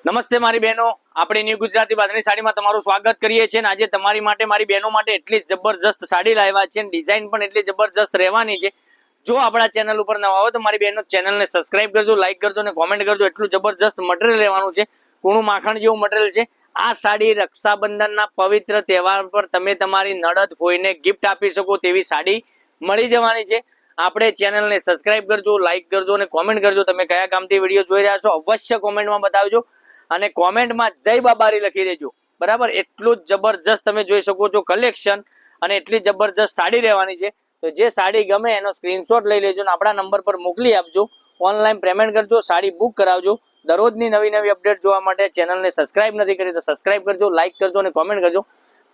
નમસ્તે મારી બહેનો, આપણે ન્યૂ ગુજરાતી બાંધણી સાડીમાં તમારું સ્વાગત કરીએ છીએ. આજે તમારી માટે, મારી બહેનો માટે એટલી જબરજસ્ત સાડી લાવ્યા છે. ડિઝાઇન પણ એટલી જબરજસ્ત રહેવાની છે. જો આપણા ચેનલ ઉપર નવા હોય તો મારી બહેનો ચેનલને સબસ્ક્રાઇબ કરજો, લાઈક કરજો અને કોમેન્ટ કરજો. એટલું જબરજસ્ત મટીરિયલ રહેવાનું છે, કૂણું માખણ જેવું મટીરિયલ છે. આ સાડી રક્ષાબંધનના પવિત્ર તહેવાર પર તમે તમારી નણદ ફોઈને ગિફ્ટ આપી શકો તેવી સાડી મળી જવાની છે. આપણે ચેનલને સબસ્ક્રાઇબ કરજો, લાઈક કરજો અને કોમેન્ટ કરજો. તમે કયા ગામથી વિડીયો જોઈ રહ્યા છો અવશ્ય કોમેન્ટમાં બતાવજો અને કોમેન્ટમાં જય બાબારી લખી દેજો. બરાબર, એટલું જ જબરજસ્ત તમે જોઈ શકો છો કલેક્શન અને એટલી જબરજસ્ત સાડી રહેવાની છે. તો જે સાડી ગમે એનો સ્ક્રીનશોટ લઈ લેજો અને આપણા નંબર પર મોકલી આપજો. ઓનલાઈન પેમેન્ટ કરજો, સાડી બુક કરાવજો. દરરોજની નવી નવી અપડેટ જોવા માટે ચેનલને સબસ્ક્રાઇબ નથી કરી તો સબસ્ક્રાઇબ કરજો, લાઈક કરજો અને કોમેન્ટ કરજો.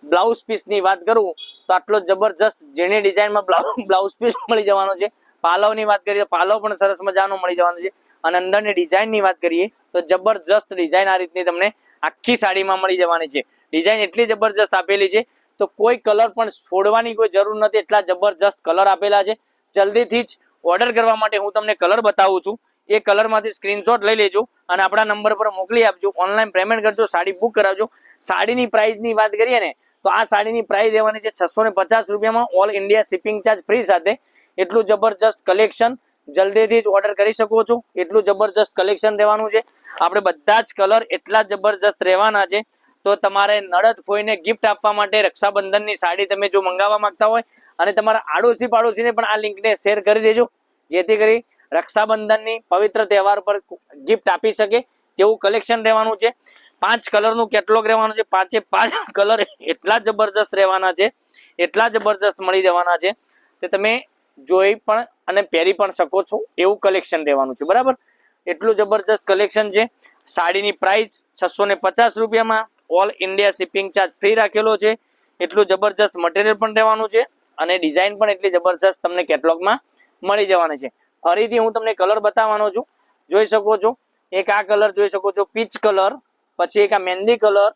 બ્લાઉઝ પીસની વાત કરું તો આટલો જબરજસ્ત ઝીણી ડિઝાઇનમાં બ્લાઉઝ પીસ મળી જવાનો છે. પાલવની વાત કરીએ તો પાલવ પણ સરસ મજાનો મળી જવાનો છે. અને અંદરની ડિઝાઇનની વાત કરીએ તો જબરજસ્ત ડિઝાઇન આ રીતની તમને આખી સાડીમાં મળી જવાની છે. ડિઝાઇન એટલી જબરજસ્ત આપેલી છે તો કોઈ કલર પણ છોડવાની કોઈ જરૂર નથી. એટલા જબરજસ્ત કલર આપેલા છે. જલ્દીથી જ ઓર્ડર કરવા માટે હું તમને કલર બતાવું છું. એ કલરમાંથી સ્ક્રીનશોટ લઈ લેજો અને આપણા નંબર પર મોકલી આપજો. ઓનલાઈન પેમેન્ટ કરજો, સાડી બુક કરાવજો. સાડીની પ્રાઇસની વાત કરીએ ને તો આ સાડીની પ્રાઇસ રહેવાની છે 650 રૂપિયામાં, all India shipping charge free સાથે. એટલું જબરજસ્ત કલેક્શન, જલ્દીથી જ ઓર્ડર કરી શકો છો. એટલું જબરજસ્ત કલેક્શન રહેવાનું છે. આપણે બધા જ કલર એટલા જબરજસ્ત રહેવાના છે. તો તમારે નણદ ફોઈને ગિફ્ટ આપવા માટે રક્ષાબંધનની સાડી તમે જો મંગાવવા માંગતા હોય અને તમારા આડોશી પાડોશીને પણ આ લિંકને શેર કરી દેજો, જેથી કરી રક્ષાબંધનની પવિત્ર તહેવાર પર ગિફ્ટ આપી શકે તેવું કલેક્શન રહેવાનું છે. 5 કલરનું કેટલોગ રહેવાનું છે. 5 કલર એટલા જબરજસ્ત રહેવાના છે, એટલા જબરજસ્ત મળી જવાના છે કે તમે જોઈ પણ અને પહેરી પણ શકો છો એવું કલેક્શન રહેવાનું છે. બરાબર, એટલું જબરજસ્ત કલેક્શન છે. સાડીની પ્રાઇસ 650 રૂપિયામાં, all India shipping charge free રાખેલો છે. એટલું જબરજસ્ત મટીરિયલ પણ રહેવાનું છે અને ડિઝાઇન પણ એટલી જબરજસ્ત તમને કેટલોગમાં મળી જવાની છે. ફરીથી હું તમને કલર બતાવવાનો છું, જોઈ શકો છો. એક આ કલર જોઈ શકો છો, પીચ કલર, પછી એક આ મહેંદી કલર,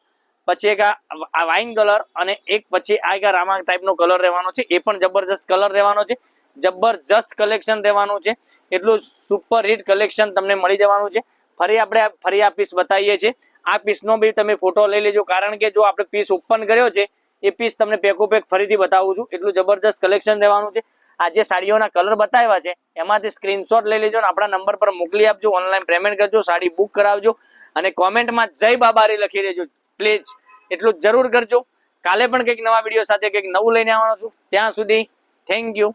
પછી એક આ વાઇન કલર અને એક પછી આ એક રામા ટાઈપનો કલર રહેવાનો છે. એ પણ જબરજસ્ત કલર રહેવાનો છે. જબરજસ્ત કલેક્શન રહેવાનું છે. એટલું સુપર હિટ કલેક્શન તમને મળી જવાનું છે. ફરી આ પીસ બતાવીએ છીએ. આ પીસનો બી તમે ફોટો લઈ લેજો, કારણ કે જો આપણે પીસ ઓપન કર્યો છે એ પીસ તમને પેકો પેક ફરીથી બતાવું છું. એટલું જબરજસ્ત કલેક્શન રહેવાનું છે. આ જે સાડીઓના કલર બતાવ્યા છે એમાંથી સ્ક્રીનશોટ લઈ લેજો અને આપણા નંબર પર મોકલી આપજો. ઓનલાઈન પેમેન્ટ કરજો, સાડી બુક કરાવજો અને કોમેન્ટમાં જય બાબારી લખી દેજો પ્લીઝ. એટલું જરૂર કરજો. કાલે પણ કંઈક નવા વિડીયો સાથે કંઈક નવું લઈને આવવાનો છું. ત્યાં સુધી થેન્ક યુ.